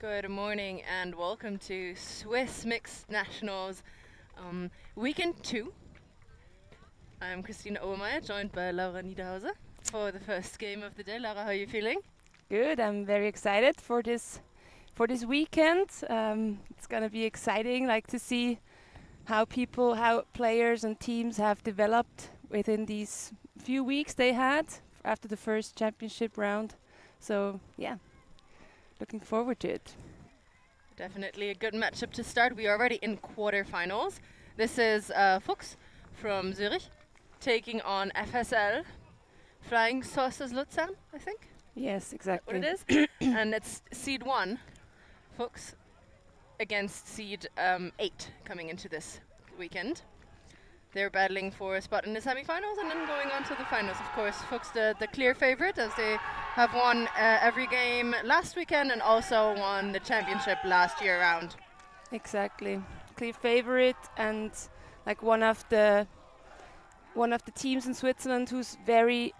Good morning and welcome to Swiss Mixed Nationals Weekend 2. I'm Christina Obermeier, joined by Laura Niederhauser for the first game of the day. Laura, how are you feeling? Good. I'm very excited for this weekend. It's gonna be exciting, like to see how players and teams have developed within these few weeks they had after the first championship round. So yeah, looking forward to it. Definitely a good matchup to start. We are already in quarterfinals. This is Fuchs from Zurich taking on FSL, Flying Saucers Luzern, I think. Yes, What exactly. it is. And it's seed 1, Fuchs, against seed 8 coming into this weekend. They're battling for a spot in the semifinals and then going on to the finals. Of course, Fuchs the clear favorite, as they have won every game last weekend and also won the championship last year round. Exactly. Clear favorite and like one of the teams in Switzerland who's very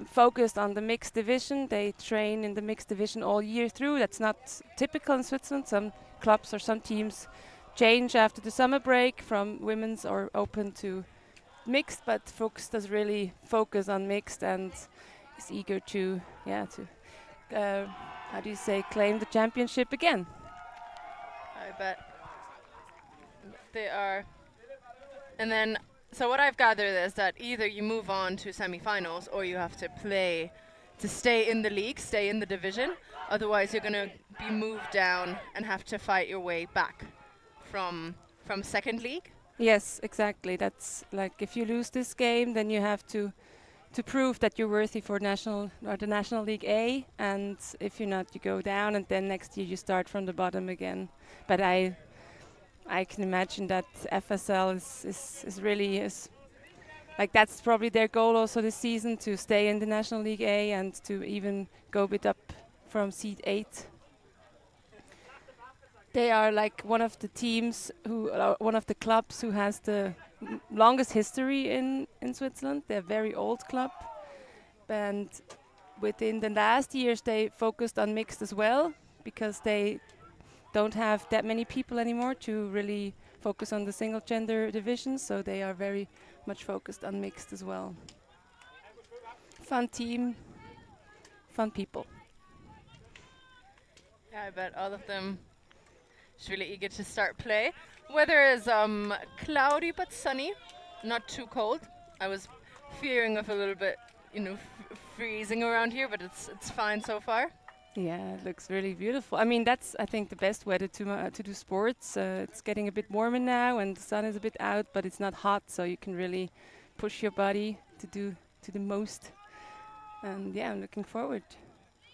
focused on the mixed division. They train in the mixed division all year through. That's not typical in Switzerland. Some clubs or some teams change after the summer break from women's or open to mixed, but Fuchs does really focus on mixed and is eager to claim the championship again. I bet they are. And then, so what I've gathered is that either you move on to semifinals or you have to play to stay in the league, stay in the division. Otherwise, you're going to be moved down and have to fight your way back from second league. Yes, exactly. That's like if you lose this game, then you have to prove that you're worthy for the National League A, and if you're not, you go down, and then next year you start from the bottom again. But I can imagine that FSL is really like that's probably their goal also this season, to stay in the National League A and to even go a bit up from seed 8. They are like one of the teams one of the clubs who has the longest history in Switzerland. They're a very old club, and within the last years they focused on mixed as well, because they don't have that many people anymore to really focus on the single gender division, so they are very much focused on mixed as well. Fun team, fun people. Yeah, I bet all of them is really eager to start play. Weather is cloudy but sunny, not too cold. I was fearing of a little bit, freezing around here, but it's fine so far. Yeah, it looks really beautiful. I mean, that's I think the best weather to do sports. It's getting a bit warmer now, and the sun is a bit out, but it's not hot, so you can really push your body to do to the most. And yeah, I'm looking forward.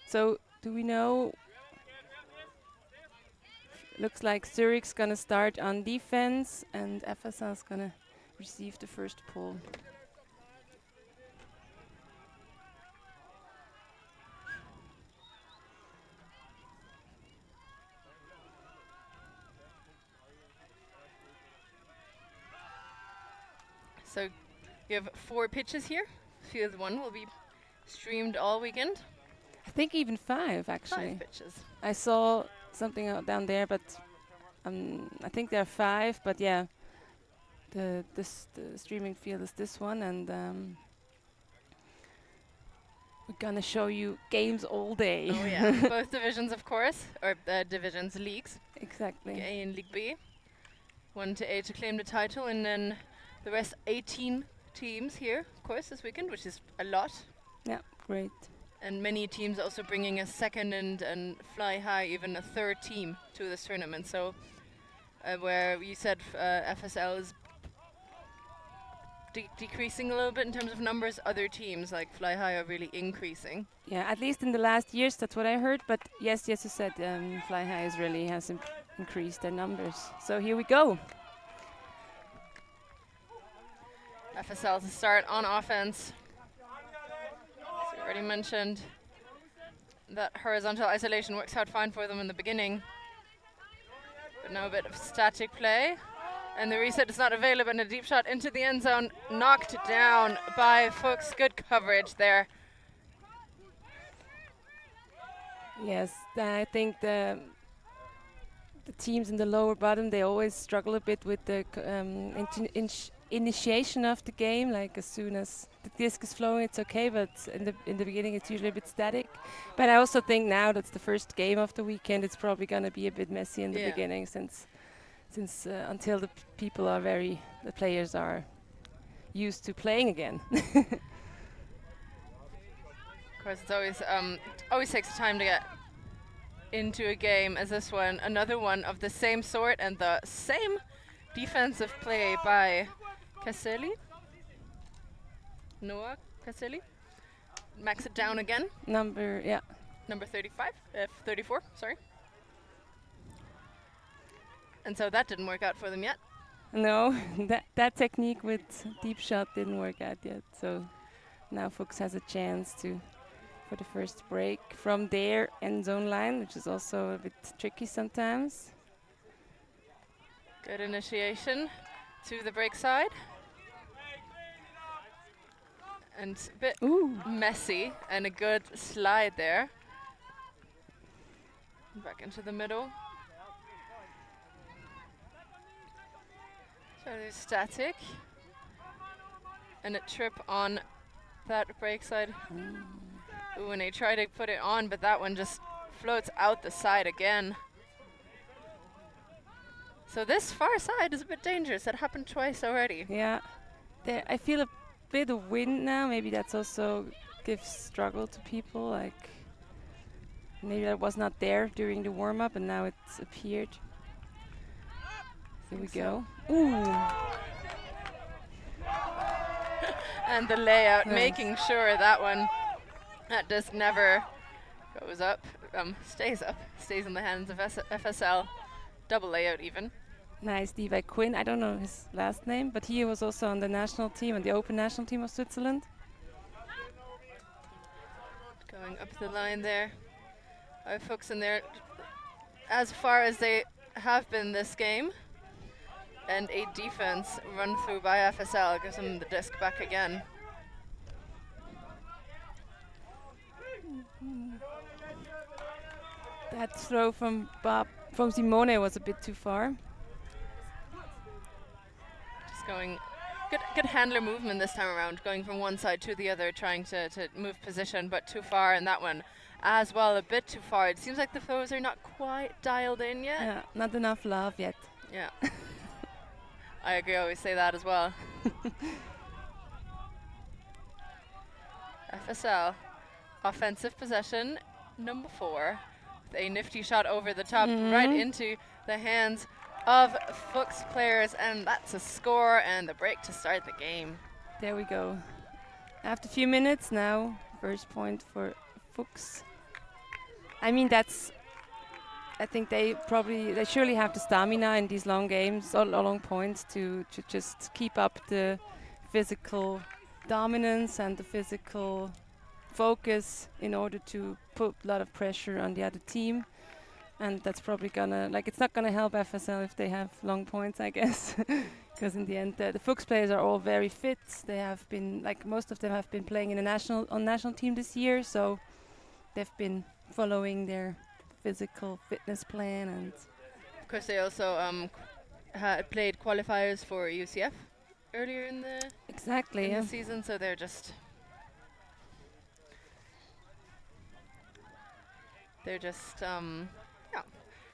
So, do we know? Looks like Zurich's gonna start on defense, and FSL's gonna receive the first pull. So you have 4 pitches here. Field 1 will be streamed all weekend. I think even 5 actually. 5 pitches. I saw something out down there, but I think there are 5. But yeah, the streaming field is this one, and we're gonna show you games all day. Oh yeah, both divisions of course, or divisions, leagues. Exactly. League A and League B. 1 to 8 to claim the title, and then the rest 18 teams here, of course, this weekend, which is a lot. Yeah, great. And many teams also bringing a second and fly high, even a third team to this tournament. So where you said FSL is decreasing a little bit in terms of numbers, other teams like Fly High are really increasing. Yeah, at least in the last years, that's what I heard. But yes, you said Fly High has increased their numbers. So here we go. FSL to start on offense. So we already mentioned that horizontal isolation works out fine for them in the beginning. But now a bit of static play. And the reset is not available, and a deep shot into the end zone, knocked down by Fuchs. Good coverage there. Yes, I think the the teams in the lower bottom, they always struggle a bit with the initiation of the game. Like as soon as the disc is flowing, it's okay, but in the beginning, it's usually a bit static. But I also think now that's the first game of the weekend. It's probably gonna be a bit messy in the beginning, since until the players are used to playing again. Of course, it's always takes time to get into a game as this one. Another one of the same sort and the same defensive play by Caselli. Noah Caselli. Max it down again. Number 35, 34, sorry. And so that didn't work out for them yet. No, that technique with deep shot didn't work out yet. So now Fuchs has a chance for the first break from their end zone line, which is also a bit tricky sometimes. Good initiation to the break side. And a bit messy, and a good slide there. Back into the middle. So there's static. And a trip on that break side. Ooh, and they try to put it on, but that one just floats out the side again. So this far side is a bit dangerous. That happened twice already. Yeah. I feel a bit of wind now. Maybe that's also gives struggle to people. Like maybe that was not there during the warm-up, and now it's appeared. Here we go. Ooh. And the layout, making sure that disc never goes up, stays in the hands of FSL. Double layout even. Nice, Levi Quinn. I don't know his last name, but he was also on the national team, on the open national team of Switzerland. Going up the line there. Fuchs in there as far as they have been this game. And a defense run through by FSL gives them the disc back again. That throw from Simone was a bit too far. Just going good handler movement this time around, going from one side to the other, trying to move position, but too far, and that one as well, a bit too far. It seems like the throws are not quite dialed in yet. Yeah, not enough love yet. Yeah. I agree, I always say that as well. FSL, offensive possession, number 4. With a nifty shot over the top, right into the hands of Fuchs players, and that's a score and the break to start the game. There we go. After a few minutes now, first point for Fuchs. I mean, I think they surely have the stamina in these long games, or long points, to just keep up the physical dominance and the physical focus in order to put a lot of pressure on the other team. And that's probably it's not gonna help FSL if they have long points, I guess. Because in the end, the Fuchs players are all very fit. They have been, most of them have been playing in national team this year, so they've been following their physical fitness plan. And of course they also had played qualifiers for UCF earlier in the the season, so they're just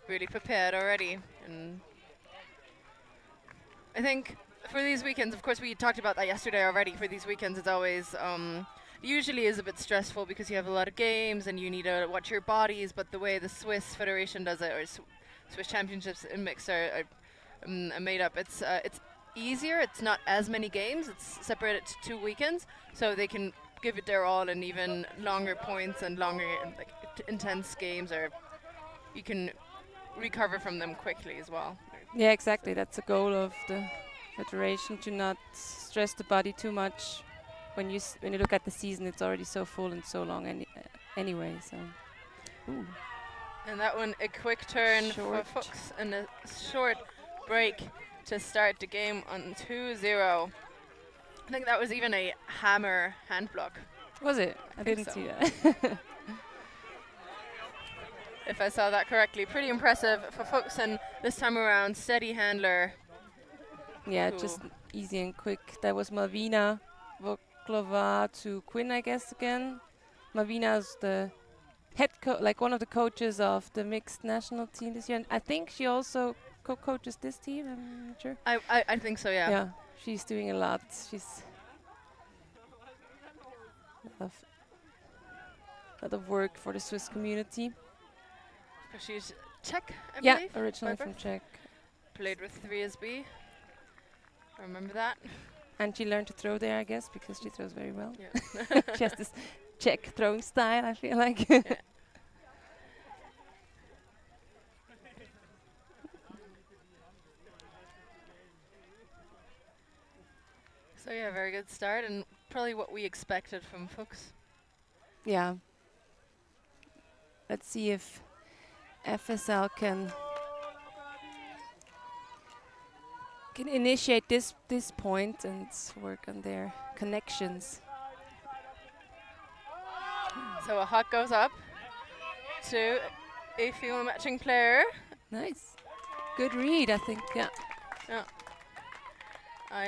really prepared already. And I think for these weekends, of course we talked about that yesterday already, for these weekends it's always usually is a bit stressful because you have a lot of games and you need to watch your bodies, but the way the Swiss Federation does it, or Swiss Championships in mix are made up, it's easier. It's not as many games. It's separated to 2 weekends, so they can give it their all, and even longer points and longer intense games, or you can recover from them quickly as well. Yeah, exactly. That's the goal of the federation, to not stress the body too much. When you look at the season, it's already so full and so long anyway. So, and that one, a quick turn for Fuchs and a short break to start the game on 2-0. I think that was even a hammer hand block. Was it? I didn't see that. if I saw that correctly. Pretty impressive for Fuchs, and this time around, steady handler. Yeah, Cool. just easy and quick. That was Malvina Voklova to Quinn, I guess, again. Malvina's the head like one of the coaches of the mixed national team this year. And I think she also co-coaches this team, I'm not sure. I think so, yeah. Yeah, she's doing a lot. She's a lot of work for the Swiss community. She's Czech, I Yeah, believe. originally by from birth. Czech. Played with Frisbee. I remember that. And she learned to throw there, I guess, because she throws very well. Yeah. She has this Czech throwing style, I feel like. Yeah. So yeah, very good start, and probably what we expected from Fuchs. Yeah. Let's see if FSL can initiate this point and work on their connections. So a hot goes up to a female matching player. Nice. Good read, I think. Yeah. Yeah.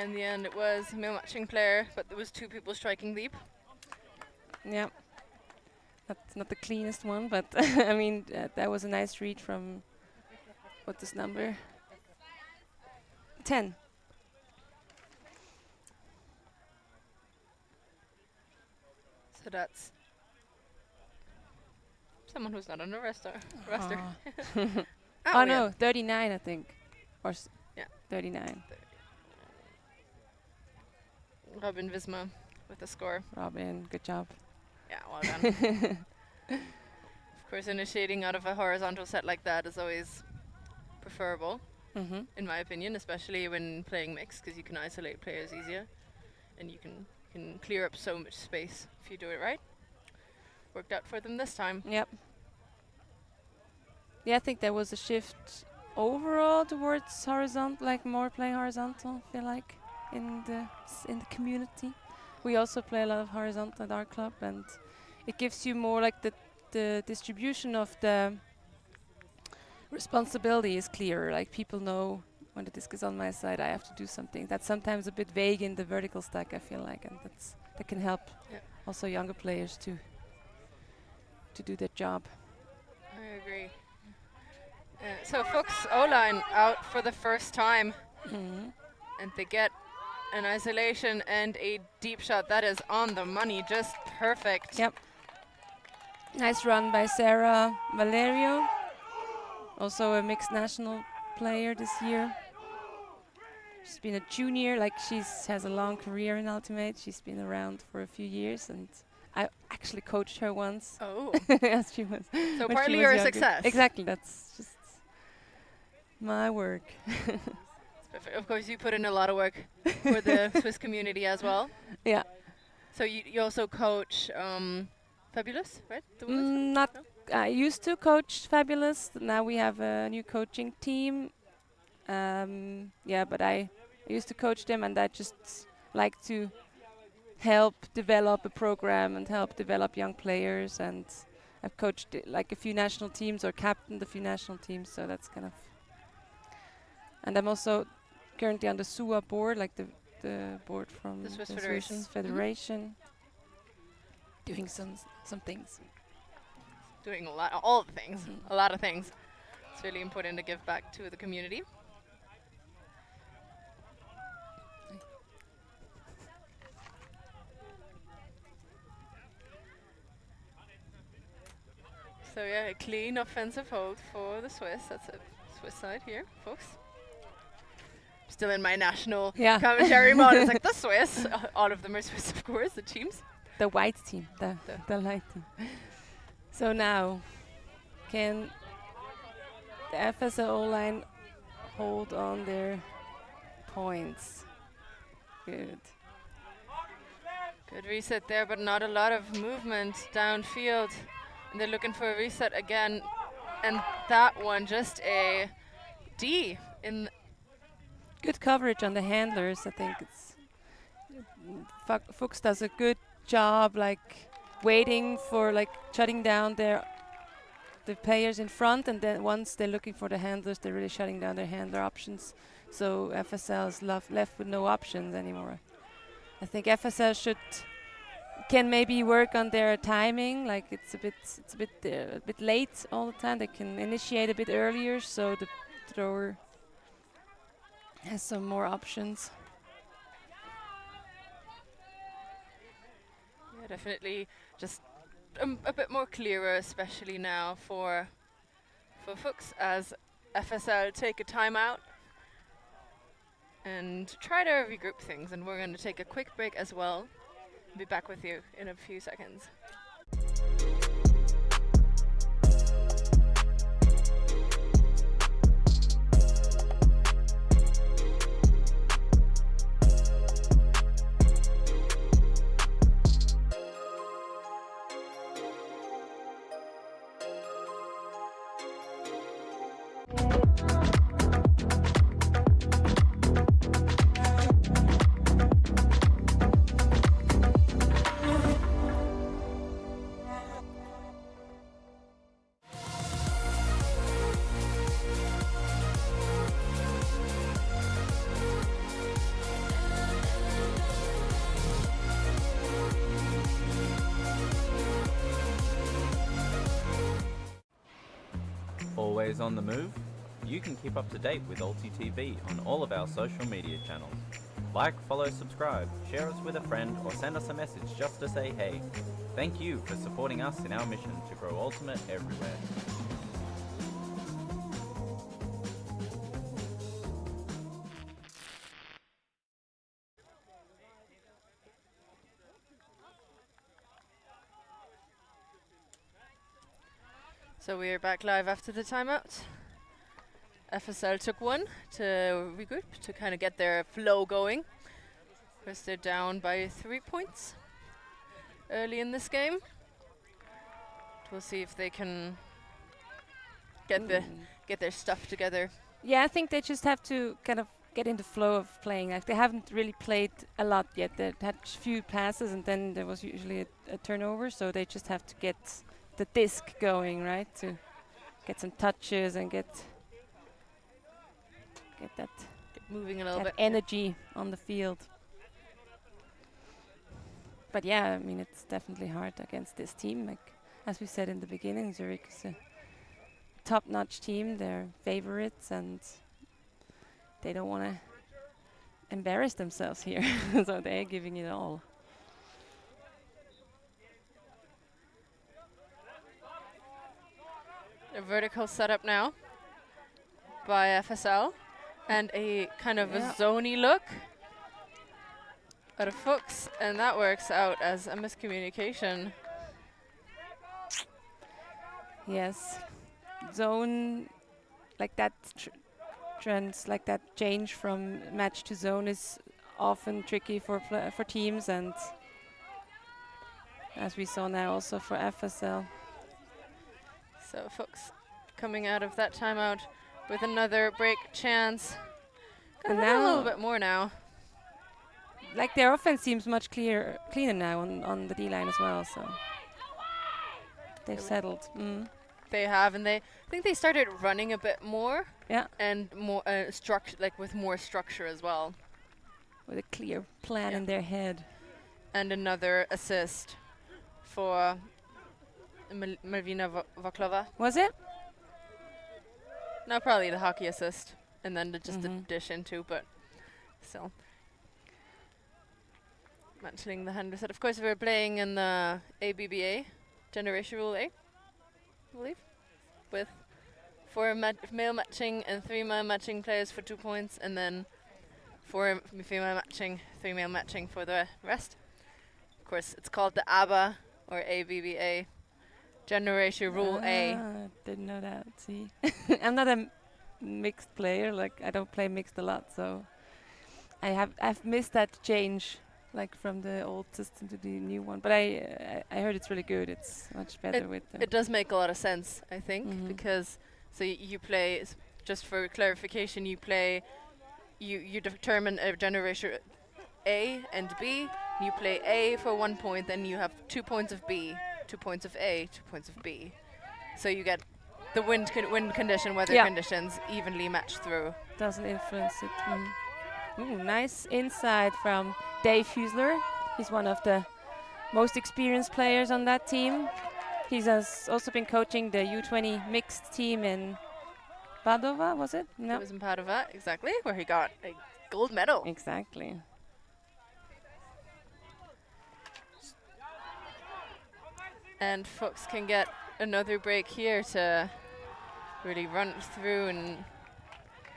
In the end, it was a male matching player, but there was two people striking deep. Yeah. That's not the cleanest one, but I mean, that was a nice read from, what's this number? 10. So that's someone who's not on the roster. Oh, no, 39, I think. Or yeah, 39. Robin Visma with the score. Robin, good job. Yeah, well done. Of course, initiating out of a horizontal set like that is always preferable, in my opinion, especially when playing mixed, because you can isolate players easier, and you can clear up so much space if you do it right. Worked out for them this time. Yep. Yeah, I think there was a shift overall towards horizontal, like more play horizontal, I feel like, in the community. We also play a lot of horizontal at our club, and it gives you more like the distribution of the responsibility is clearer. Like people know when the disc is on my side, I have to do something. That's sometimes a bit vague in the vertical stack, I feel like, and that can help also younger players to do their job. I agree. So Fuchs O-line out for the first time, and they get an isolation and a deep shot that is on the money, just perfect. Yep. Nice run by Sarah Valerio, also a mixed national player this year. She's been a junior, like has a long career in Ultimate. She's been around for a few years, and I actually coached her once. Oh. Yes, she was. So partly your success. Exactly, that's just my work. Of course, you put in a lot of work for the Swiss community as well. Yeah. So you also coach Fabulous, right? The Not. I used to coach Fabulous. Now we have a new coaching team. Yeah, but I used to coach them, and I just like to help develop a program and help develop young players. And I've coached like a few national teams or captained a few national teams, so that's kind of. And I'm also currently on the SUA board, like the board from the Swiss Federation. Doing some things. Doing all the things, a lot of things. It's really important to give back to the community. So yeah, a clean offensive hold for the Swiss. That's a Swiss side here, folks. Still in my national commentary mode. It's like the Swiss. All of them are Swiss, of course, the teams. The white team, the light team. So now, can the FSL line hold on their points? Good. Good reset there, but not a lot of movement downfield. And they're looking for a reset again. And that one, just a D in. Good coverage on the handlers, I think. Fuchs does a good job, like waiting for, like shutting down their the players in front, and then once they're looking for the handlers, they're really shutting down their handler options. So FSL is left with no options anymore. I think FSL can maybe work on their timing. Like it's a bit late all the time. They can initiate a bit earlier, so the thrower has some more options. Yeah, definitely just a bit more clearer, especially now for Fuchs, as FSL take a timeout and try to regroup things. And we're going to take a quick break as well. Be back with you in a few seconds. Always on the move? You can keep up to date with ULTI.TV on all of our social media channels. Like, follow, subscribe, share us with a friend, or send us a message just to say hey. Thank you for supporting us in our mission to grow Ultimate everywhere. So we are back live after the timeout. FSL took one to regroup, to kind of get their flow going. First, they're down by 3 points early in this game. We'll see if they can get their stuff together. Yeah, I think they just have to kind of get in the flow of playing. Like they haven't really played a lot yet. They had a few passes, and then there was usually a turnover. So they just have to get the disc going, right? To get some touches and get that Moving a little bit. energy on the field. But yeah, I mean, it's definitely hard against this team. Like as we said in the beginning, Zurich is a top-notch team. They're favorites, and they don't want to embarrass themselves here. So they're giving it all. A vertical setup now by FSL, and a kind of a zoney look out of Fuchs, and that works out as a miscommunication. Yes, zone, like that trends, like that change from match to zone is often tricky for teams, and as we saw now also for FSL. So Fuchs coming out of that timeout with another break chance. And now a now, little bit more now. like their offense seems much cleaner now on the D-line as well, so they've settled. They have, and I think they started running a bit more. Yeah. And more structure, like with more structure as well. With a clear plan in their head. And another assist for Malvina Vaklova. Was it? No, probably the hockey assist, and then just the dish into, but still. Mantling the hand set. Of course, we're playing in the ABBA, Generation Rule A, I believe, with 4 male matching and 3 male matching players for 2 points, and then 4 female matching, 3 male matching for the rest. Of course, it's called the ABBA, or ABBA, Generation Rule A. Didn't know that. See, I'm not a mixed player. Like I don't play mixed a lot, so I've missed that change, like from the old system to the new one. But I heard it's really good. It's much better with. It does make a lot of sense, I think, because so you play. Just for clarification, you play. You determine a generation A and B. You play A for 1 point, then you have 2 points of B, 2 points of A, 2 points of B. So you get the wind condition, weather conditions evenly match through. Doesn't influence it. Ooh, nice inside from Dave Husler. He's one of the most experienced players on that team. He has also been coaching the U20 mixed team in Padova, was it? No. It was in Padova, exactly, where he got a gold medal. Exactly. And Fuchs can get another break here to really run through, and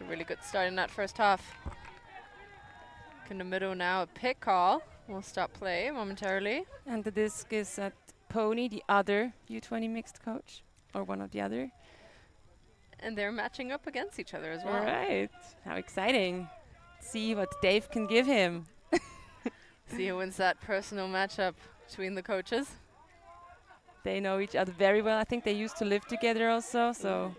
a really good start in that first half. In the middle now, a pick call. We'll stop play momentarily. And the disc is at Pony, the other U20 mixed coach, or one of the other. And they're matching up against each other as well. All right. How exciting. See what Dave can give him. See who wins that personal matchup between the coaches. They know each other very well. I think they used to live together also, so.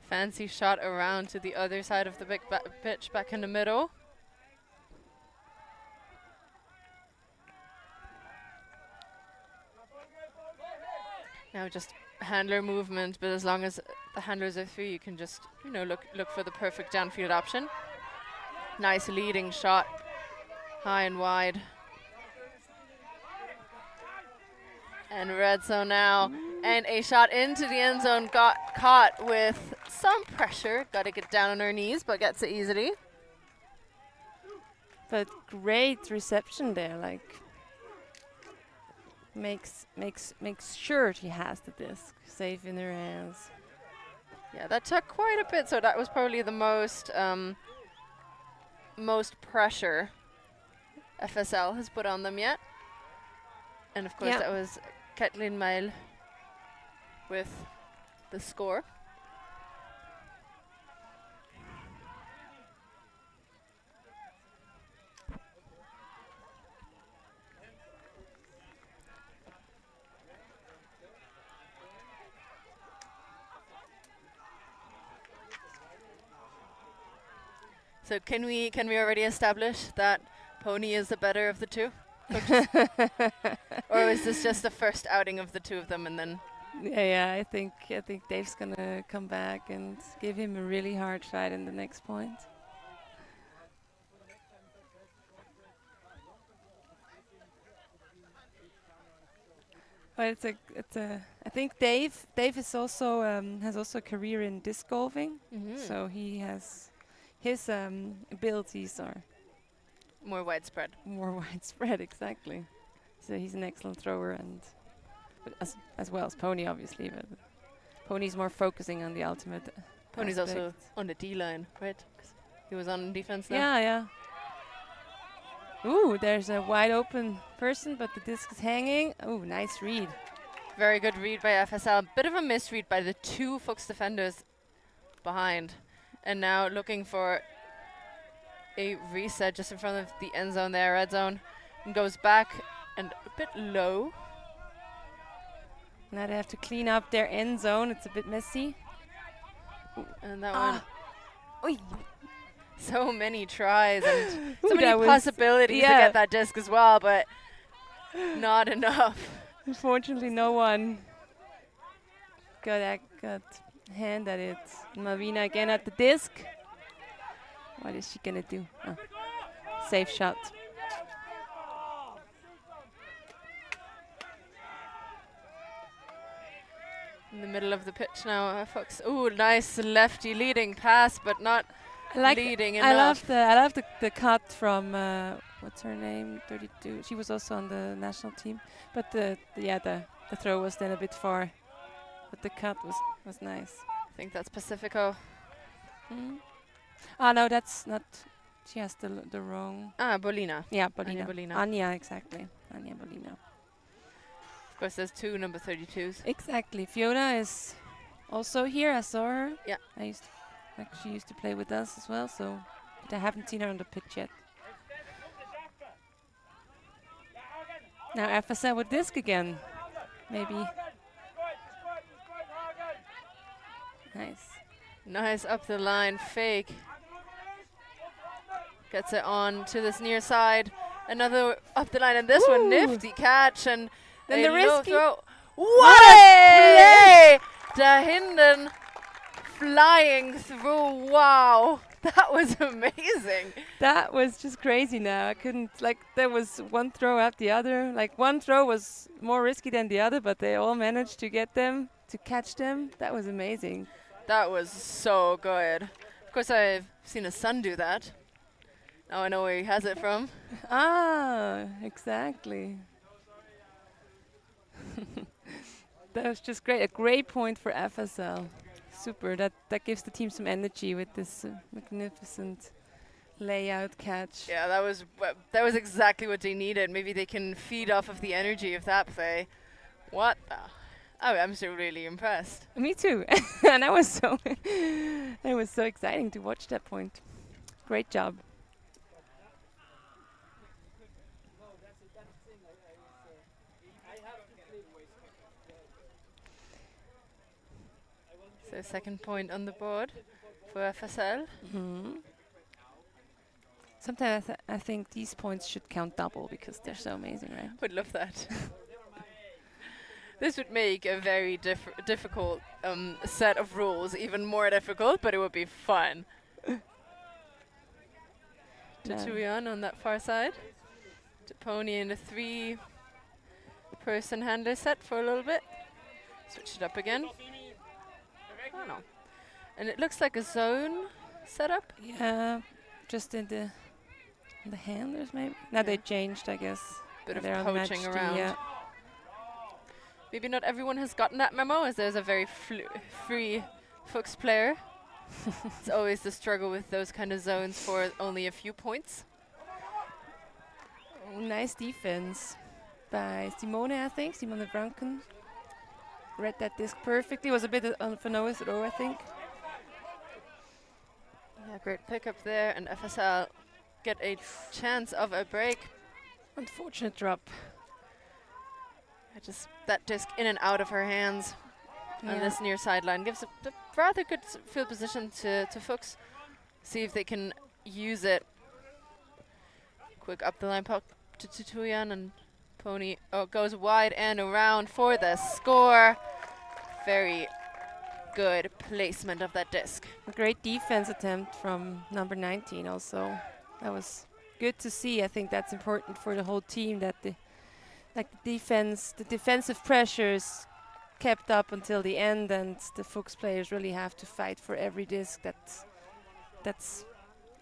Fancy shot around to the other side of the big pitch, back in the middle. Now just handler movement, but as long as the handlers are through, you can just, you know, look for the perfect downfield option. Nice leading shot, high and wide. And red zone now, and a shot into the end zone, got caught with some pressure. Got to get down on her knees, but gets it easily. But great reception there, like makes sure she has the disc safe in her hands. Yeah, that took quite a bit, so that was probably the most pressure FSL has put on them yet. And of course that was Kathleen Meil with the score. So can we already establish that Pony is the better of the two? Or is this just the first outing of the two of them, and then? Yeah, I think Dave's gonna come back and give him a really hard fight in the next point. But I think Dave is also has also a career in disc golfing, so he has his abilities are more widespread. More widespread, exactly. So he's an excellent thrower, and but as well as Pony, obviously. But Pony's more focusing on the ultimate. Pony's aspect. also on the D line, right? 'Cause he was on defense now. Yeah. Ooh, there's a wide open person, but the disc is hanging. Ooh, nice read. Very good read by FSL. Bit of a misread by the two Fuchs defenders behind, and now looking for a reset just in front of the end zone there, red zone, and goes back and a bit low. Now they have to clean up their end zone. It's a bit messy. And that one. Oy. So many tries and so Ooh, many possibilities to get that disc as well, but not enough. Unfortunately, no one got hand at it. Malvina again at the disc. What is she gonna do? Oh. Safe shot. In the middle of the pitch now, Fuchs. Ooh, nice lefty leading pass, but not leading enough. I love the cut from what's her name? 32. She was also on the national team, but the throw was then a bit far, but the cut was nice. I think that's Pacifico. Oh no, that's not. She has the wrong. Bolina. Yeah, Bolina. Bolina. Anya, exactly. Anya Bolina. Of course, there's two number 32s. Exactly. Fiona is also here. I saw her. Yeah. She used to play with us as well, so but I haven't seen her on the pitch yet. Now FSL with disc again. Maybe. Nice. Nice up the line fake. Gets it on to this near side. Another up the line, and this one nifty catch, and then the risky throw. What a play! Dahinden flying through. Wow. That was amazing. That was just crazy now. I couldn't, like, there was one throw after the other. Like, one throw was more risky than the other, but they all managed to get them, to catch them. That was amazing. That was so good. Of course, I've seen his son do that. Now I know where he has it from. Ah, exactly. That was just great. A great point for FSL. Super. That gives the team some energy with this magnificent layout catch. Yeah, that was exactly what they needed. Maybe they can feed off of the energy of that play. What the? Oh, I'm so really impressed. Me too. And that was so it was so exciting to watch that point. Great job. So second point on the board for FSL. Sometimes I think these points should count double because they're so amazing, right? Would love that. This would make a very difficult set of rules even more difficult, but it would be fun. Tutuyan on that far side. Pony in a 3-person handler set for a little bit. Switch it up again. Oh no. And it looks like a zone setup. Yeah, just in the handlers maybe. Now they changed, I guess. Bit of They're on poaching match around. yeah. Maybe not everyone has gotten that memo, as there's a very free Fuchs player. It's always the struggle with those kind of zones for only a few points. Oh, nice defense by Simone, I think. Simone Branken. Read that disc perfectly. Was a bit of a no throw, I think. Yeah, great pickup there, and FSL get a chance of a break. Unfortunate drop. Just that disc in and out of her hands on this near sideline gives a rather good field position to Fuchs. See if they can use it. Quick up the line puck to Tutuyan, and Pony goes wide and around for the score. Very good placement of that disc. A great defense attempt from number 19 also. That was good to see. I think that's important for the whole team, that the defensive pressures kept up until the end, and the Fuchs players really have to fight for every disc. That's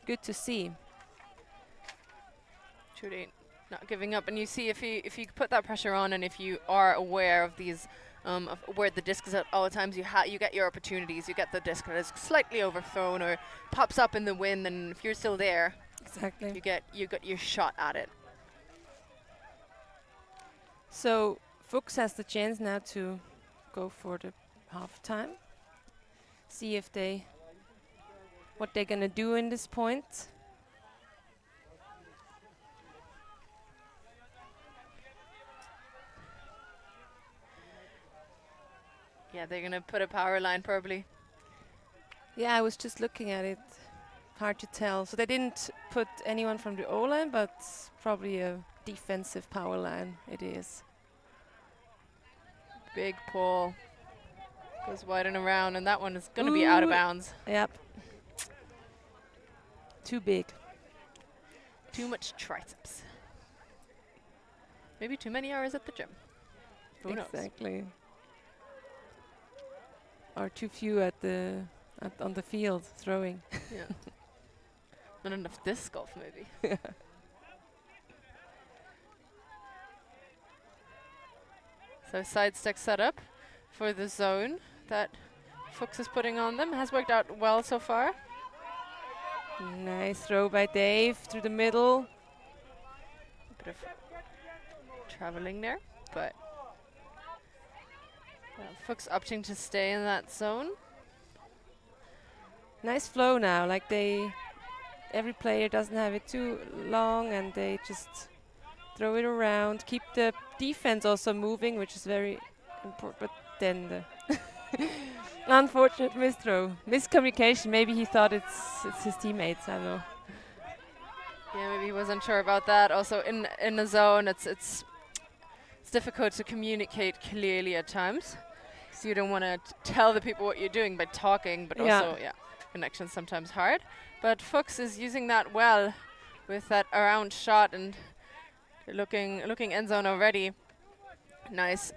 good to see. Truly not giving up, and you see if you put that pressure on, and if you are aware of these of where the disc is at all the times, you get your opportunities. You get the disc that is slightly overthrown or pops up in the wind, and if you're still there, exactly, you got your shot at it. So Fuchs has the chance now to go for the half time. See if what they're gonna do in this point. Yeah, they're gonna put a power line probably. Yeah, I was just looking at it. Hard to tell. So they didn't put anyone from the O-line, but probably a defensive power line it is. Big pull. Goes wide and around, and that one is gonna be out of bounds. Yep. Too big. Too much triceps. Maybe too many hours at the gym. Who knows? Exactly. Or too few on the field throwing. Yeah. Not enough disc golf, maybe. So side stick setup for the zone that Fuchs is putting on them. Has worked out well so far. Nice throw by Dave through the middle. A bit of traveling there, but Fuchs opting to stay in that zone. Nice flow now, like every player doesn't have it too long, and they just throw it around, keep the defense also moving, which is very important. But then the unfortunate misthrow, miscommunication. Maybe he thought it's his teammates. I don't know. Yeah, maybe he wasn't sure about that. Also in the zone, it's it's difficult to communicate clearly at times. So you don't want to tell the people what you're doing by talking, but also, connection's sometimes hard. But Fuchs is using that well with that around shot and looking end zone already. Nice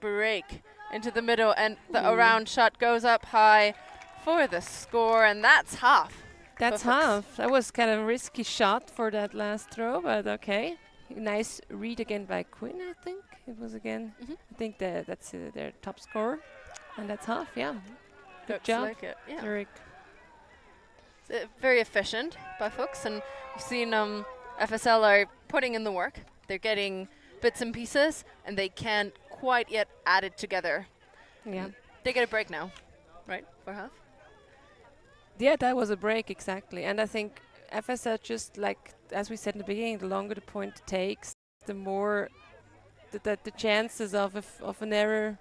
break into the middle, and the around shot goes up high for the score, and that's half. That's half. That was kind of a risky shot for that last throw, but okay. Nice read again by Quinn, I think. It was again. I think that's their top scorer. And that's half, yeah. Good Looks job, like it, yeah. Zurich. Very efficient by Fuchs, and you've seen FSL are putting in the work. They're getting bits and pieces, and they can't quite yet add it together. Yeah. They get a break now, right, for half? Yeah, that was a break, exactly. And I think FSL, just like, as we said in the beginning, the longer the point takes, the more the chances of an error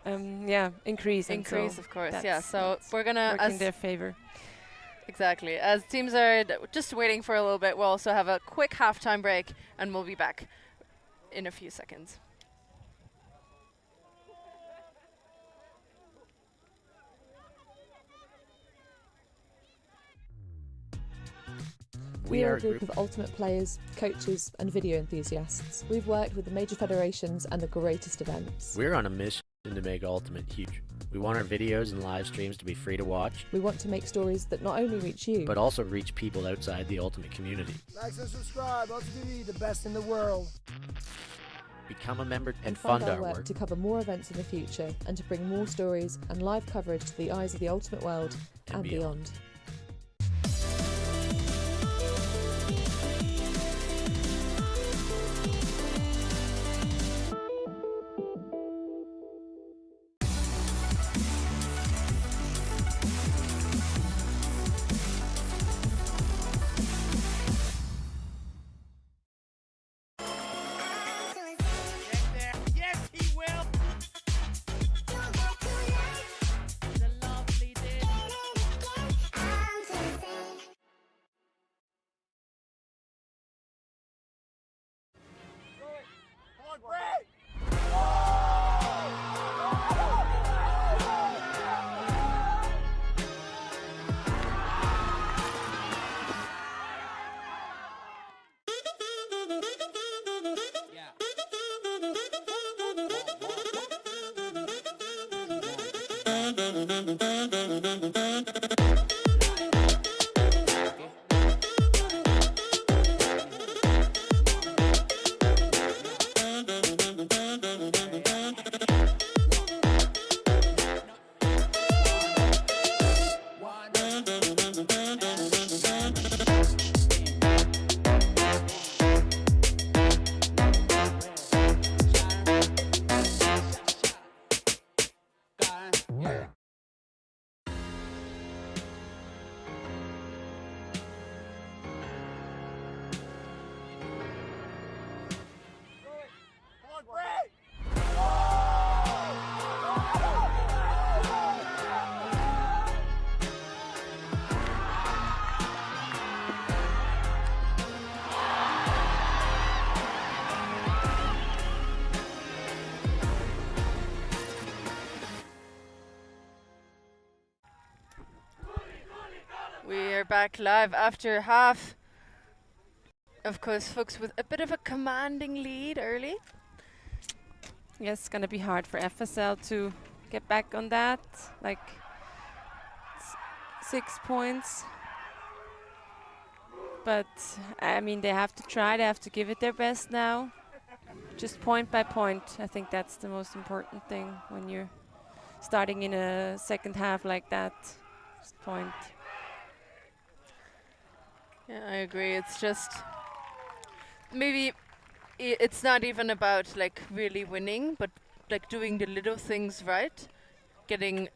increase. Increase, of course, yeah. So we're going to... work in their favor. Exactly. As teams are just waiting for a little bit, we'll also have a quick halftime break, and we'll be back in a few seconds. We are a group of ultimate players, coaches and video enthusiasts. We've worked with the major federations and the greatest events. We're on a mission to make Ultimate huge. We want our videos and live streams to be free to watch. We want to make stories that not only reach you, but also reach people outside the Ultimate community. Like and subscribe, ULTI.TV, the best in the world. Become a member and fund fund our work to cover more events in the future and to bring more stories and live coverage to the eyes of the Ultimate world and beyond. We're back live after half. Of course, Fuchs with a bit of a commanding lead early. Yes, it's going to be hard for FSL to get back on that. Like 6 points. But, I mean, they have to try. They have to give it their best now. Just point by point. I think that's the most important thing when you're starting in a second half like that. Just point. Yeah, I agree. It's just maybe it's not even about like really winning, but like doing the little things right, getting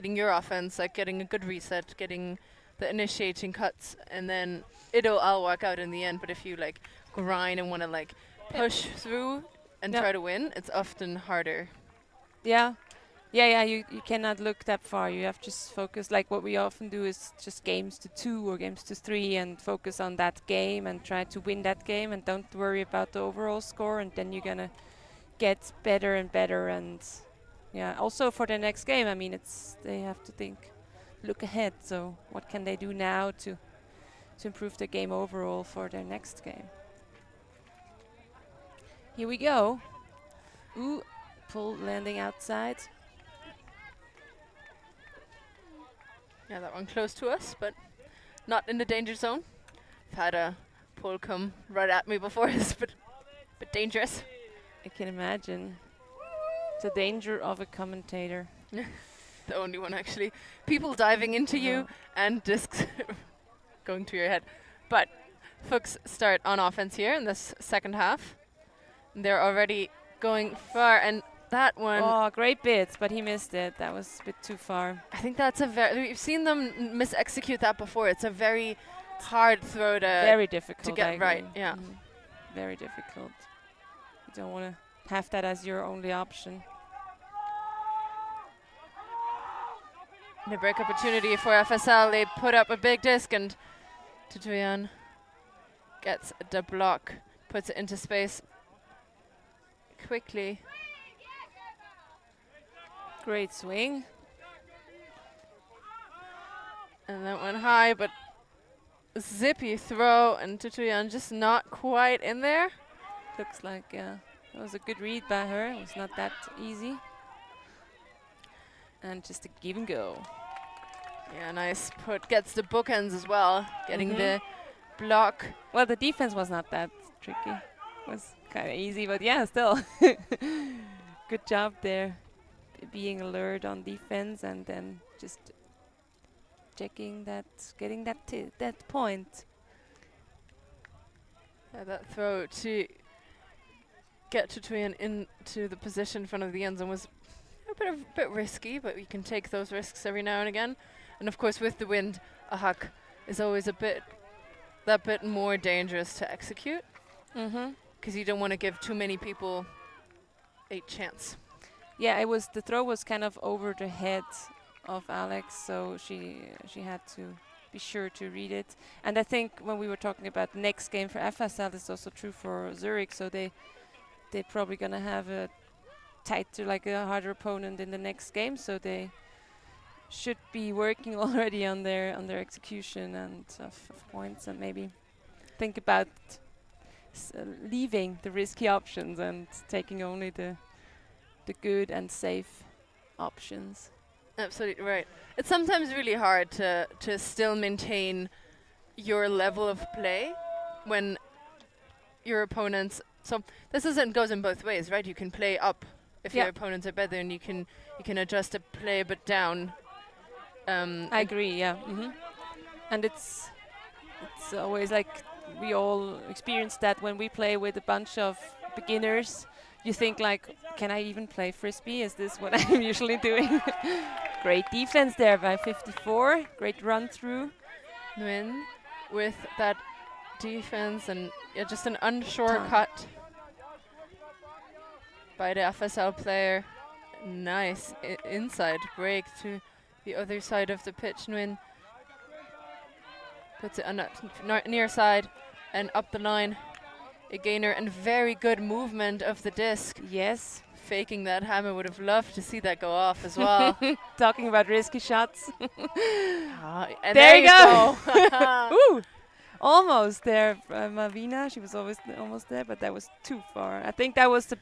your offense, like getting a good reset, getting the initiating cuts, and then it'll all work out in the end. But if you like grind and want to like push through and try to win, it's often harder. Yeah. Yeah, you cannot look that far. You have to just focus, like what we often do is just games to 2 or games to 3 and focus on that game and try to win that game and don't worry about the overall score, and then you're gonna get better and better, and yeah, also for their next game. I mean, they have to look ahead. So what can they do now to improve their game overall for their next game? Here we go. Ooh, pull landing outside. Yeah, that one close to us, but not in the danger zone. I've had a pull come right at me before. It's a bit dangerous. I can imagine. The danger of a commentator. The only one, actually. People diving into you and discs going to your head. But Fuchs start on offense here in this second half. They're already going far, and that one... Oh, great bit, but he missed it. That was a bit too far. I think that's we've seen them mis-execute that before. It's a very hard throw to... Very difficult to get right, yeah. Very difficult. You don't want to have that as your only option. The break opportunity for FSL. They put up a big disc, and Tutuyan gets the block, puts it into space quickly. Great swing. And that went high, but zippy throw, and Tutuyan just not quite in there. Looks like, yeah, that was a good read by her. It was not that easy. And just a give and go. Yeah, nice put. Gets the bookends as well, getting the block. Well, the defense was not that tricky. It was kind of easy, but yeah, still. Good job there. Being alert on defense and then just checking that, getting that point. Yeah, that throw to get Tutuyan into the position in front of the end zone was a bit risky, but you can take those risks every now and again. And of course, with the wind, a huck is always a bit more dangerous to execute. Because you don't want to give too many people a chance. Yeah, the throw was kind of over the head of Alex, so she had to be sure to read it. And I think when we were talking about the next game for FSL, it's also true for Zurich. So they're probably gonna have a tighter, like a harder opponent in the next game. So they should be working already on their execution and of points, and maybe think about leaving the risky options and taking only the good and safe options. Absolutely right. It's sometimes really hard to still maintain your level of play when your opponents. So this goes in both ways, right? You can play up if your opponents are better, and you can adjust to play a bit down. I agree. Yeah. And it's always like we all experience that when we play with a bunch of beginners. You think like, can I even play Frisbee? Is this what I'm usually doing? Great defense there by 54. Great run through. Nguyen with that defense, and just an unsure cut by the FSL player. Nice inside break to the other side of the pitch. Nguyen puts it on the near side and up the line. A gainer and very good movement of the disc. Yes. Faking that hammer. Would have loved to see that go off as well. Talking about risky shots. And there you go. Ooh. Almost there. Mavina, she was almost there, but that was too far. I think that was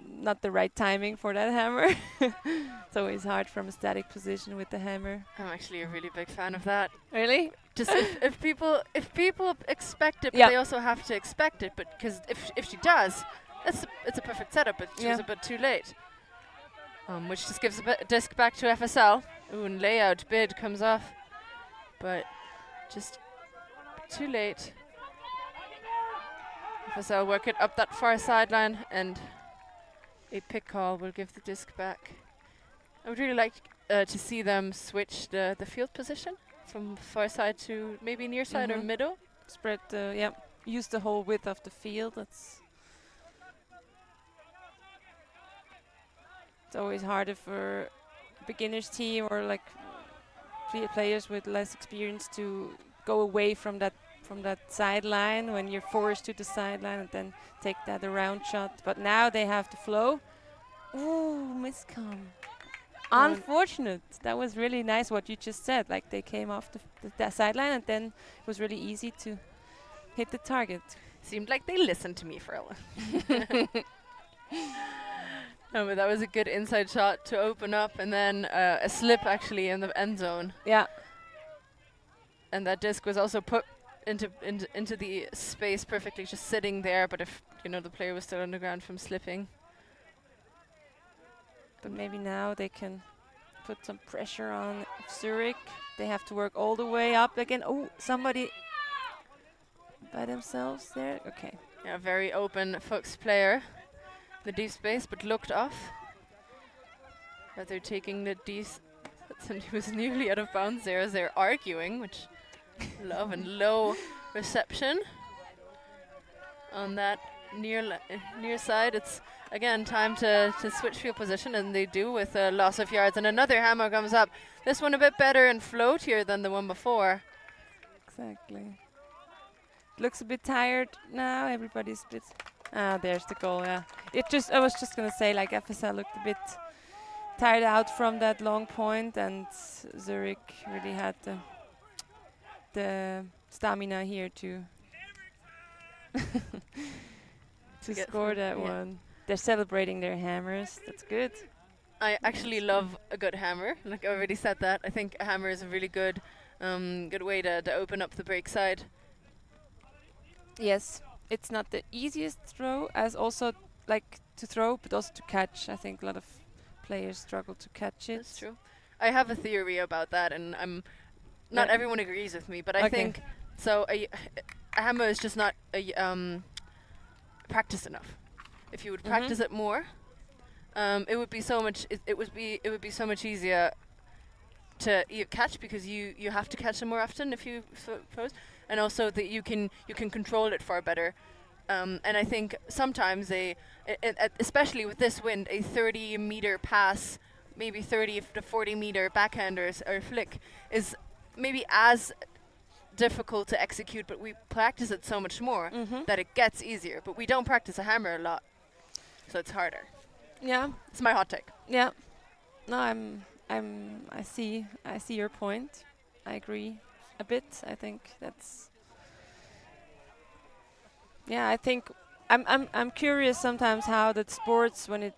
not the right timing for that hammer. It's always hard from a static position with the hammer. I'm actually a really big fan of that. Really? Just if people expect it, but they also have to expect it. But because if she does, it's a perfect setup. But she was a bit too late. Which just gives a disc back to FSL. Ooh, and layout bid comes off, but just too late. FSL work it up that far sideline, and a pick call will give the disc back. I would really like to see them switch the field position from far side to maybe near side or middle. Spread use the whole width of the field. It's always harder for beginners team or like players with less experience to go away from from that sideline when you're forced to the sideline and then take that around shot. But now they have the flow. Ooh, miscom. Unfortunate. That was really nice what you just said. Like they came off the sideline and then it was really easy to hit the target. Seemed like they listened to me for a while. No, but that was a good inside shot to open up, and then a slip actually in the end zone. Yeah. And that disc was also put into the space perfectly, just sitting there. But if the player was still on the ground from slipping. But maybe now they can put some pressure on Zurich. They have to work all the way up again. Oh, somebody by themselves there. Okay. Yeah, very open Fuchs player. The deep space, but looked off. But they're taking the and he was nearly out of bounds there as they're arguing, which love and low reception. On that near side, it's again time to switch field position, and they do with a loss of yards. And another hammer comes up. This one a bit better and floatier than the one before. Exactly. Looks a bit tired now. Everybody's a bit. Ah, there's the goal. Yeah. I was just gonna say, like FSL looked a bit tired out from that long point, and Zurich really had the stamina here to score that one. They're celebrating their hammers. That's good. I actually love a good hammer. Like I already said that. I think a hammer is a really good way to open up the break side. Yes, it's not the easiest throw, as also like to throw, but also to catch. I think a lot of players struggle to catch it. That's true. I have a theory about that, and not everyone agrees with me, but I think so. A hammer is just not practiced enough. If you would practice it more, it would be so much. It would be so much easier to catch, because you have to catch them more often if you suppose, and also that you can control it far better. And I think sometimes especially with this wind, a 30-meter pass, maybe 30 to 40-meter backhand or flick is maybe as difficult to execute, but we practice it so much more that it gets easier. But we don't practice a hammer a lot, so it's harder. Yeah, it's my hot take. Yeah, no, I see your point. I agree a bit. I think that's. Yeah, I think I'm curious sometimes how the sports when it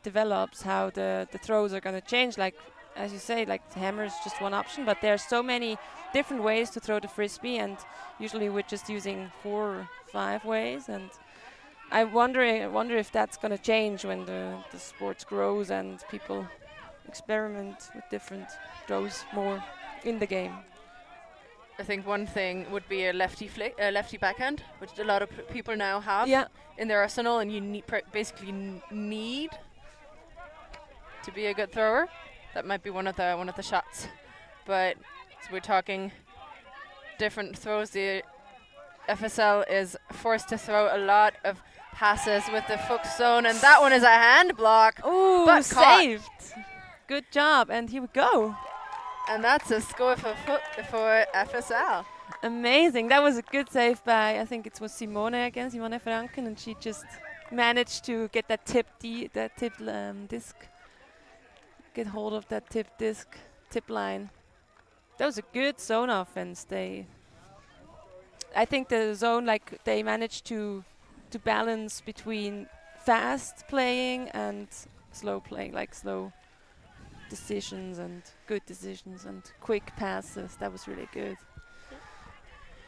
develops, how the throws are gonna change. Like as you say, like the hammer is just one option, but there are so many different ways to throw the frisbee, and usually we're just using 4 or 5 ways. And I wonder if that's gonna change when the sports grows and people experiment with different throws more in the game. I think one thing would be a lefty lefty backhand, which a lot of people now have in their arsenal, and you basically need to be a good thrower. That might be one of the shots, but so we're talking different throws. The FSL is forced to throw a lot of passes with the Fuchs zone, and that one is a hand block. Ooh, but saved! Good job, and here we go. And that's a score for FSL. Amazing. That was a good save by, I think it was Simone Franken, and she just managed to get that tipped disc. Get hold of that tip line. That was a good zone offense. I think the zone, like they managed to balance between fast playing and slow playing, like slow decisions and good decisions and quick passes. That was really good.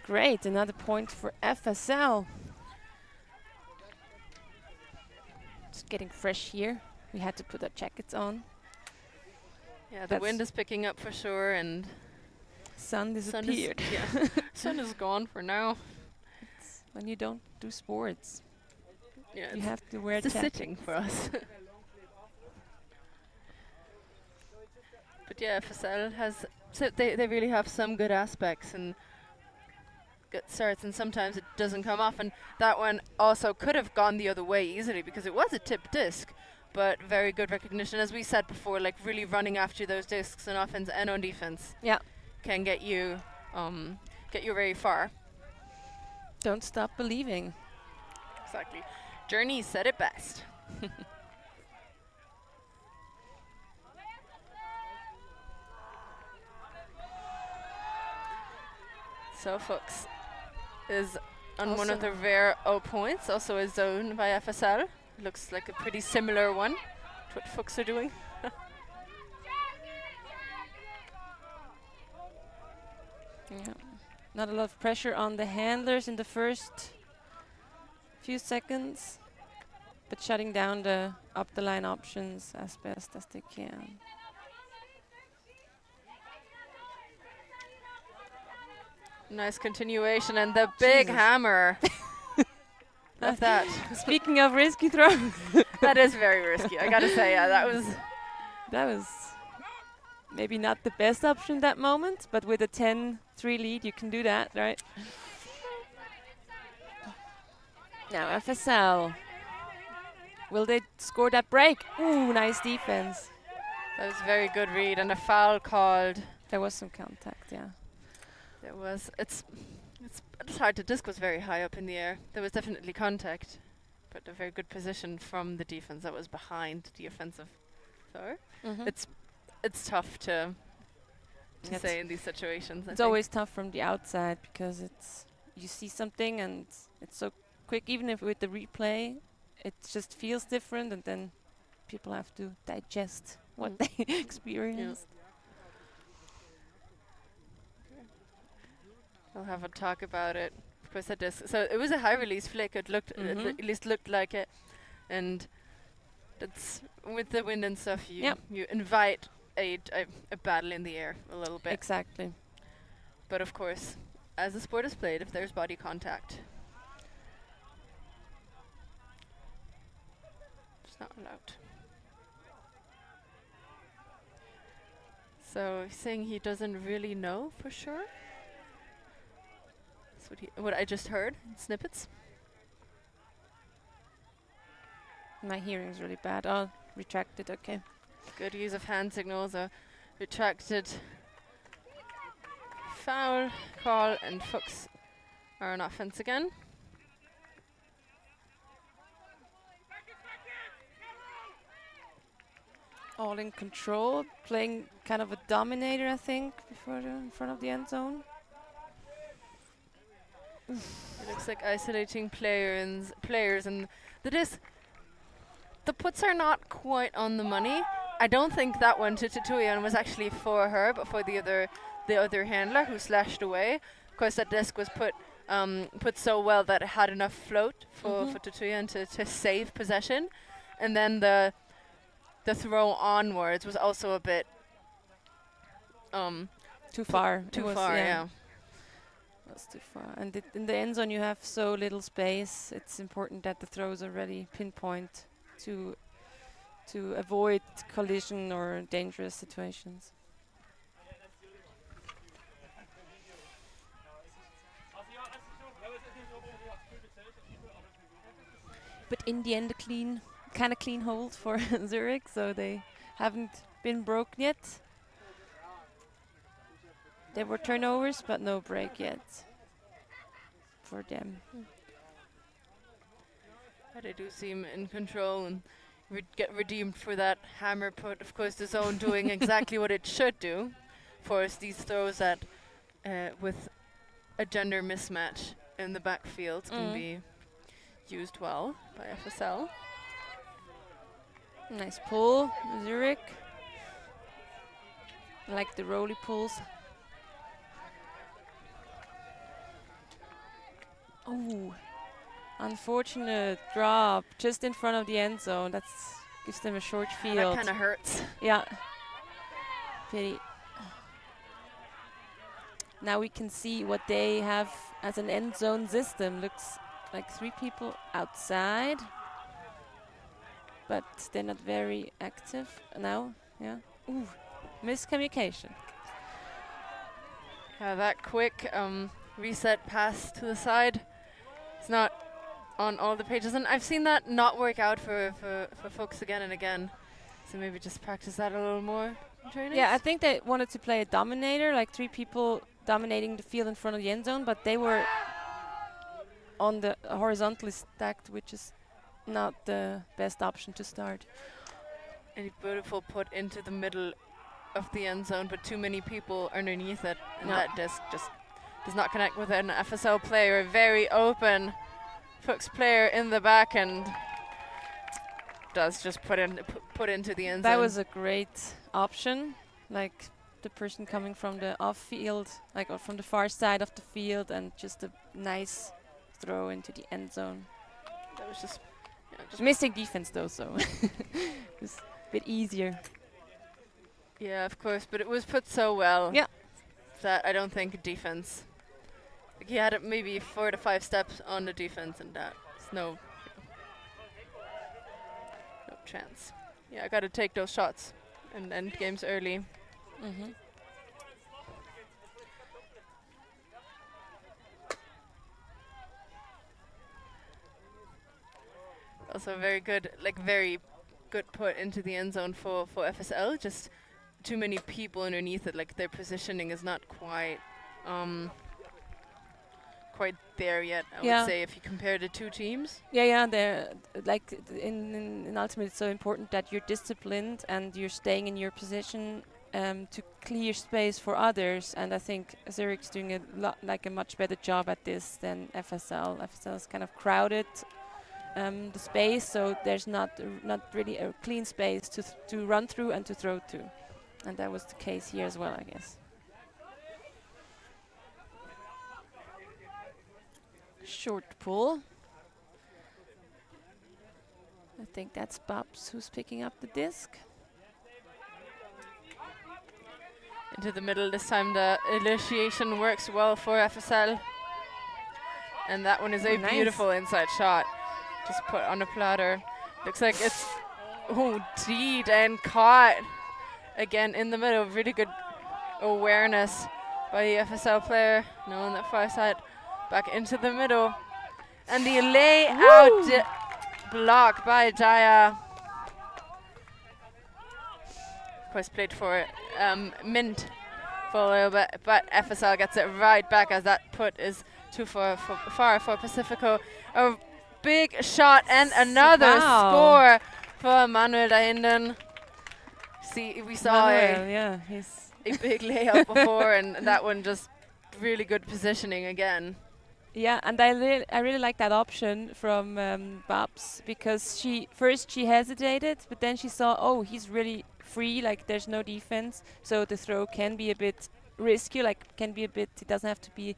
Great, another point for FSL. It's getting fresh here. We had to put our jackets on. Yeah, the wind is picking up for sure, and sun disappeared. Sun is gone for now. It's when you don't do sports, yeah, you have to wear it's jackets. sitting for us. But yeah, FSL has they really have some good aspects and good starts, and sometimes it doesn't come off. And that one also could have gone the other way easily because it was a tipped disc, but very good recognition, as we said before. Like really running after those discs on offense and on defense, Yeah, can get you very far. Don't stop believing. Exactly. Journey said it best. So Fuchs is on one of the rare O points, also a zone by FSL. Looks like a pretty similar one to what Fuchs are doing. Yeah. Not a lot of pressure on the handlers in the first few seconds, but shutting down the up the line options as best as they can. Nice continuation and the big hammer. Love that. Speaking of risky throw. That is very risky, I gotta say. Yeah, that was maybe not the best option that moment, but with a 10-3 lead, you can do that, right? Now FSL. Will they score that break? Ooh, nice defense. That was a very good read and a foul called. There was some contact, yeah. There was. It's hard. The disc was very high up in the air. There was definitely contact, but a very good position from the defense that was behind the offensive thrower. It's tough to say in these situations. It's always tough from the outside because you see something and it's so quick. Even if with the replay, it just feels different, and then people have to digest what they experienced. We'll have a talk about it. Of course, that disc. So it was a high release flick. It looked, at least looked like it, and that's with the wind and stuff. You invite a battle in the air a little bit. Exactly. But of course, as the sport is played, if there's body contact, it's not allowed. So he's saying he doesn't really know for sure. That's what I just heard in snippets. My hearing's really bad. I'll retract it, okay. Good use of hand signals. A retracted foul call, and Fuchs are on offense again. All in control, playing kind of a dominator, I think, before in front of the end zone. It looks like isolating players and the disc. The puts are not quite on the money. I don't think that one to Tutuyan was actually for her, but for the other handler who slashed away. Of course, that disc was put so well that it had enough float for Tutuyan to save possession, and then the throw onwards was also a bit too far. Too far, yeah. That's too far. And in the end zone, you have so little space. It's important that the throws are ready pinpoint to avoid collision or dangerous situations. But in the end, a kind of clean hold for Zurich, so they haven't been broken yet. There were turnovers, but no break yet for them. But they do seem in control and get redeemed for that hammer put. Of course, the zone doing exactly what it should do. Force these throws that, with a gender mismatch in the backfield, can be used well by FSL. Nice pull, Zurich. I like the roly pulls. Oh, unfortunate drop just in front of the end zone. That gives them a short field. That kind of hurts. Yeah. Pity. Now we can see what they have as an end zone system. Looks like 3 people outside, but they're not very active now. Yeah. Ooh, miscommunication. That quick reset pass to the side. It's not on all the pages, and I've seen that not work out for folks again and again. So maybe just practice that a little more in training. Yeah, I think they wanted to play a dominator, like 3 people dominating the field in front of the end zone, but they were on the horizontally stacked, which is not the best option to start. A beautiful put into the middle of the end zone, but too many people underneath it, and No. that disc just does not connect with an FSL player. A very open Fuchs player in the back, and does just put into the end zone. That was a great option, like the person coming from the off field, like or from the far side of the field, and just a nice throw into the end zone. That was just Missing defense though, so it was a bit easier. yeah, of course, but it was put so well. Yeah. That I don't think defense. Like he had it maybe 4 to 5 steps on the defense, and that's no chance. Yeah, I got to take those shots and end games early. Mm-hmm. Also very good put into the end zone for FSL. Just too many people underneath it. Like their positioning is not quite there yet. I would say if you compare the two teams. Yeah, they're like in Ultimate. It's so important that you're disciplined and you're staying in your position to clear space for others. And I think Zurich's doing a much better job at this than FSL. FSL is kind of crowded. The space, so there's not really a clean space to run through and to throw to, and that was the case here as well, I guess. Short pull. I think that's Babs who's picking up the disc. Into the middle this time. The initiation works well for FSL, and that one is a beautiful inside shot. Just put on a platter. Looks like it's deed and caught again in the middle. Really good awareness by the FSL player. No, on that far side, back into the middle, and the layout block by Jaya. Of course, played for Mint for a little bit, but FSL gets it right back as that put is too far for Pacifico. A big shot and another score for Manuel Dahinden. See, we saw a big layup before, and that one just really good positioning again. Yeah, and I really like that option from Babs, because she hesitated, but then she saw, he's really free, like there's no defense, so the throw can be a bit risky, it doesn't have to be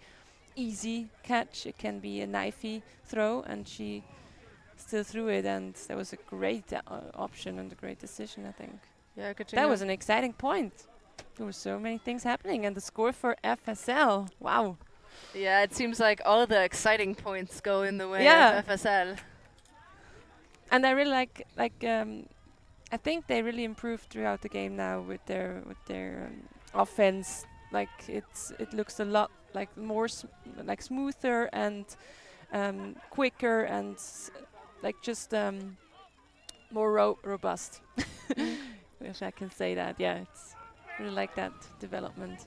easy catch, it can be a knifey throw, and she still threw it, and that was a great option and a great decision, I think. Yeah, that was an exciting point. There were so many things happening, and the score for FSL, wow. Yeah, it seems like all the exciting points go in the way of FSL. And I really like I think they really improved throughout the game now with their offense. Like it looks a lot like more smoother and quicker and like just more robust. If I can say that, yeah, it's really like that development.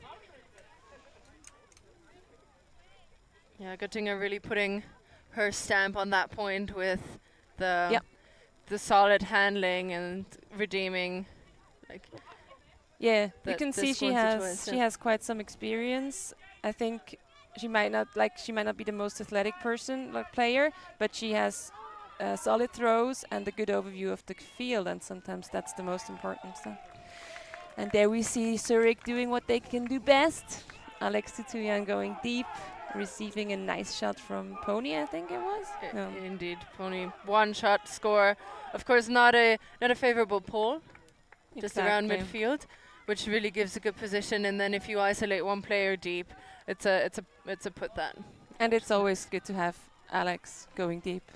Yeah, Göttinger really putting her stamp on that point with the solid handling and redeeming. You can see she has quite some experience. I think she might not be the most athletic player, but she has solid throws and a good overview of the field, and sometimes that's the most important stuff. And there we see Zurich doing what they can do best. Alex Tutuyan going deep, receiving a nice shot from Pony, I think it was. Indeed, Pony. One shot score. Of course, not a favorable pull, just around midfield, which really gives a good position. And then if you isolate one player deep, it's a put that. And it's always good to have Alex going deep.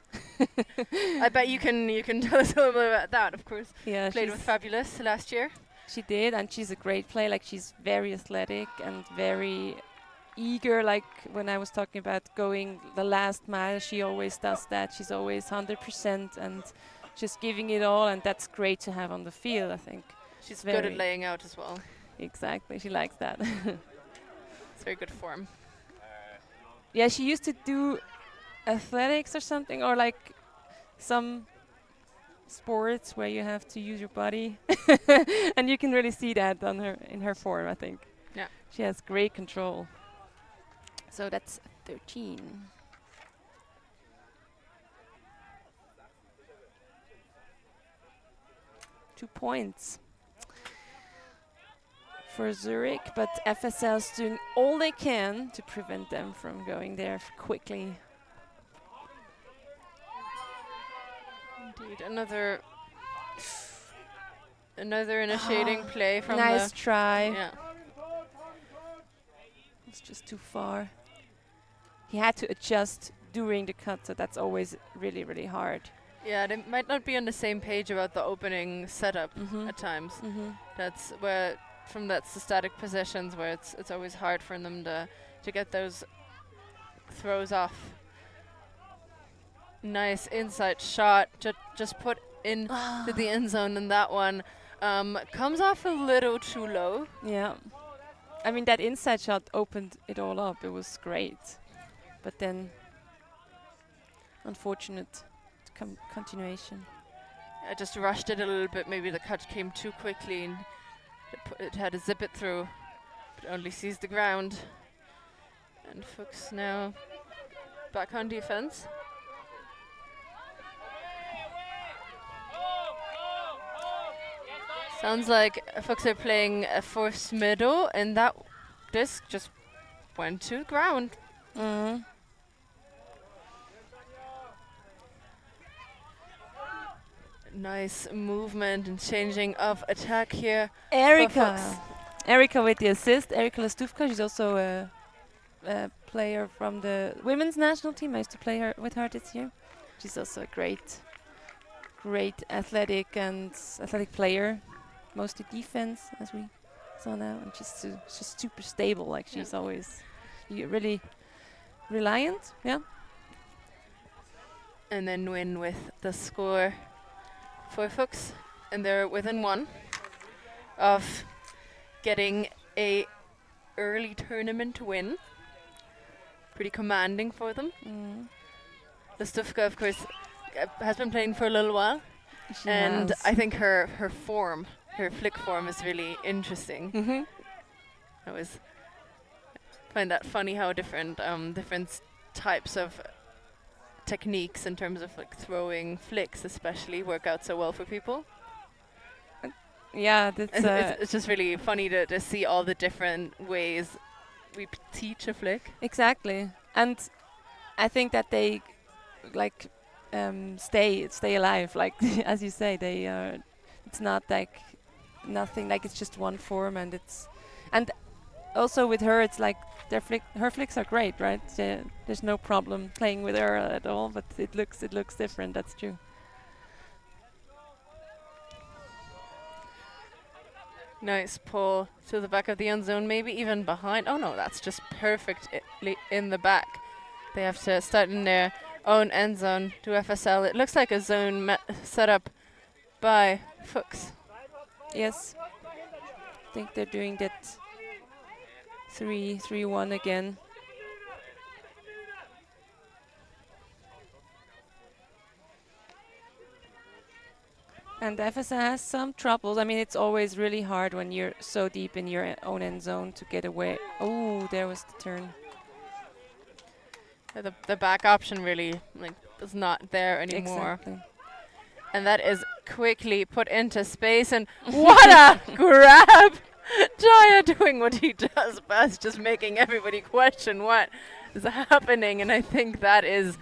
I bet you can tell us a little bit about that. Of course, yeah, played with Fabulous last year. She did, and she's a great player. Like, she's very athletic and very eager. Like when I was talking about going the last mile, she always does that. She's always 100% and just giving it all, and that's great to have on the field, I think. She's good at laying out as well. Exactly, she likes that. It's very good form. Yeah, she used to do athletics or something, or like some sports where you have to use your body, and you can really see that on her in her form. I think. Yeah. She has great control. So that's 13. Two points for Zurich, but FSL is doing all they can to prevent them from going there quickly. Indeed, another initiating play from Nice try. Yeah. It's just too far. He had to adjust during the cut, so that's always really, really hard. Yeah, they might not be on the same page about the opening setup at times. That's where, that's the static positions where it's always hard for them to get those throws off. Nice inside shot, just put in to the end zone, and that one comes off a little too low. Yeah. I mean, that inside shot opened it all up. It was great. But then, unfortunate continuation. I just rushed it a little bit. Maybe the cut came too quickly, and it had to zip it through. But only sees the ground. And Fuchs now back on defense. Sounds like Fuchs are playing a force middle, and that disc just went to the ground. Nice movement and changing of attack here. Erika with the assist. Erika Lastuvka, she's also a player from the women's national team. I used to play with her this year. She's also a great athletic player. Mostly defense, as we saw now, and she's super stable. Like she's always really reliant. Yeah. And then win with the score for Fuchs, and they're within one of getting a early tournament win. Pretty commanding for them. Lastuvka, of course, has been playing for a little while, and I think her flick form is really interesting. I always find that funny how different types of techniques in terms of like throwing flicks especially work out so well for people. Yeah, that's it's just really funny to see all the different ways we teach a flick. Exactly, and I think that they like stay alive. Like as you say, they it's not like nothing. Like it's just one form, and also with her, it's like her flicks are great, right? There's no problem playing with her at all, but it looks different. That's true. Nice pull to the back of the end zone, maybe even behind. Oh no, that's just perfect in the back. They have to start in their own end zone to FSL. It looks like a zone set up by Fuchs. Yes, I think they're doing that 3-3-1 again. And FSL has some troubles. I mean, it's always really hard when you're so deep in your own end zone to get away. Oh, there was the turn. The back option really is not there anymore. Exactly. And that is quickly put into space, and what a grab! Jaya doing what he does best, just making everybody question what is happening, and I think that is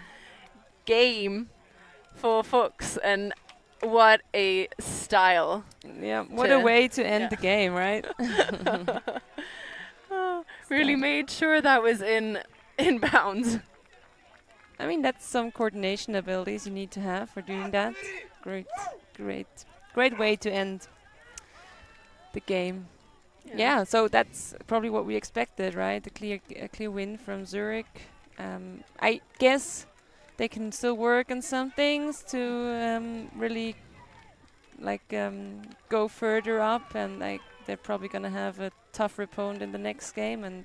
game for Fuchs, and what a style. Yeah, what a way to end the game, right? Really made sure that was in bounds. I mean, that's some coordination abilities you need to have for doing that. Great way to end the game. Yeah, so that's probably what we expected, right? A clear win from Zurich. I guess they can still work on some things to really go further up, and they're probably gonna have a tougher opponent in the next game, and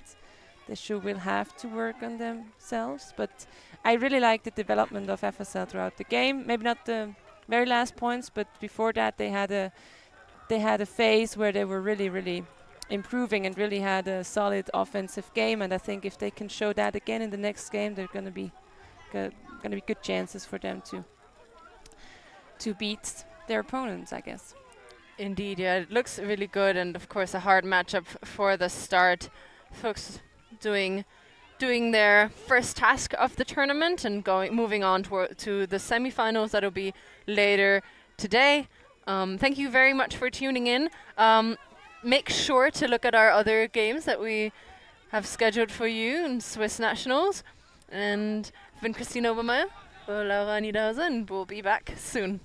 will have to work on themselves. But I really like the development of FSL throughout the game. Maybe not the very last points, but before that they had a phase where they were really improving and really had a solid offensive game. And I think if they can show that again in the next game, they're going to be good chances for them to beat their opponents, I guess. Indeed, yeah, it looks really good, and of course a hard matchup for the start. Folks doing their first task of the tournament and moving on to the semifinals that'll be later today. Thank you very much for tuning in. Make sure to look at our other games that we have scheduled for you in Swiss Nationals. And I've been Christine Obermeier for Laura Niederhauser, and we'll be back soon.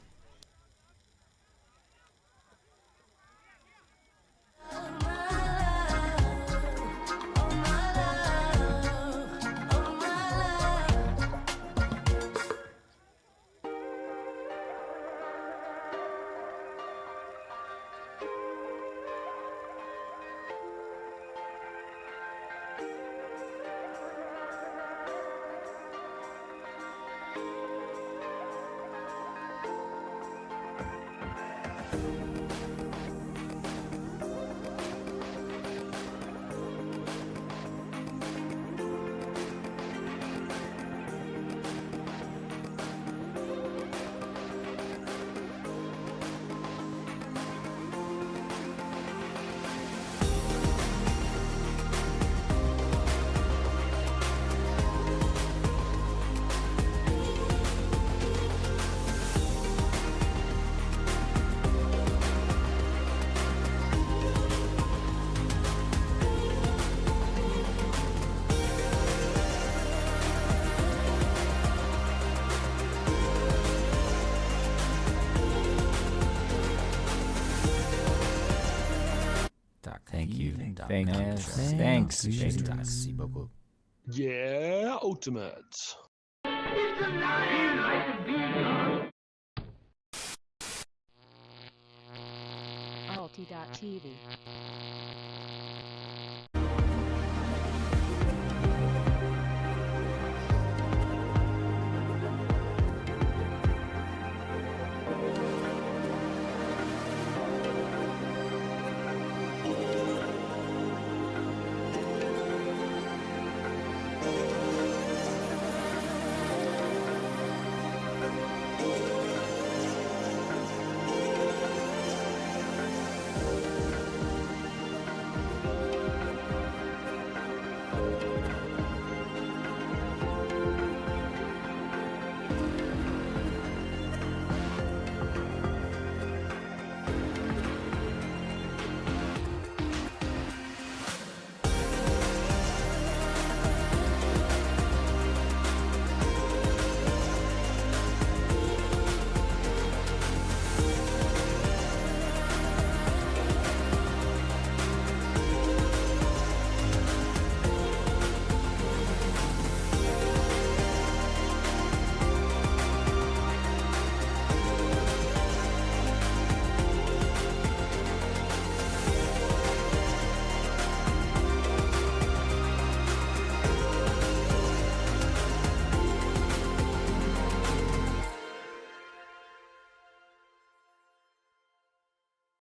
Thanks. Merci beaucoup. Yeah, ultimate. ULTI.TV.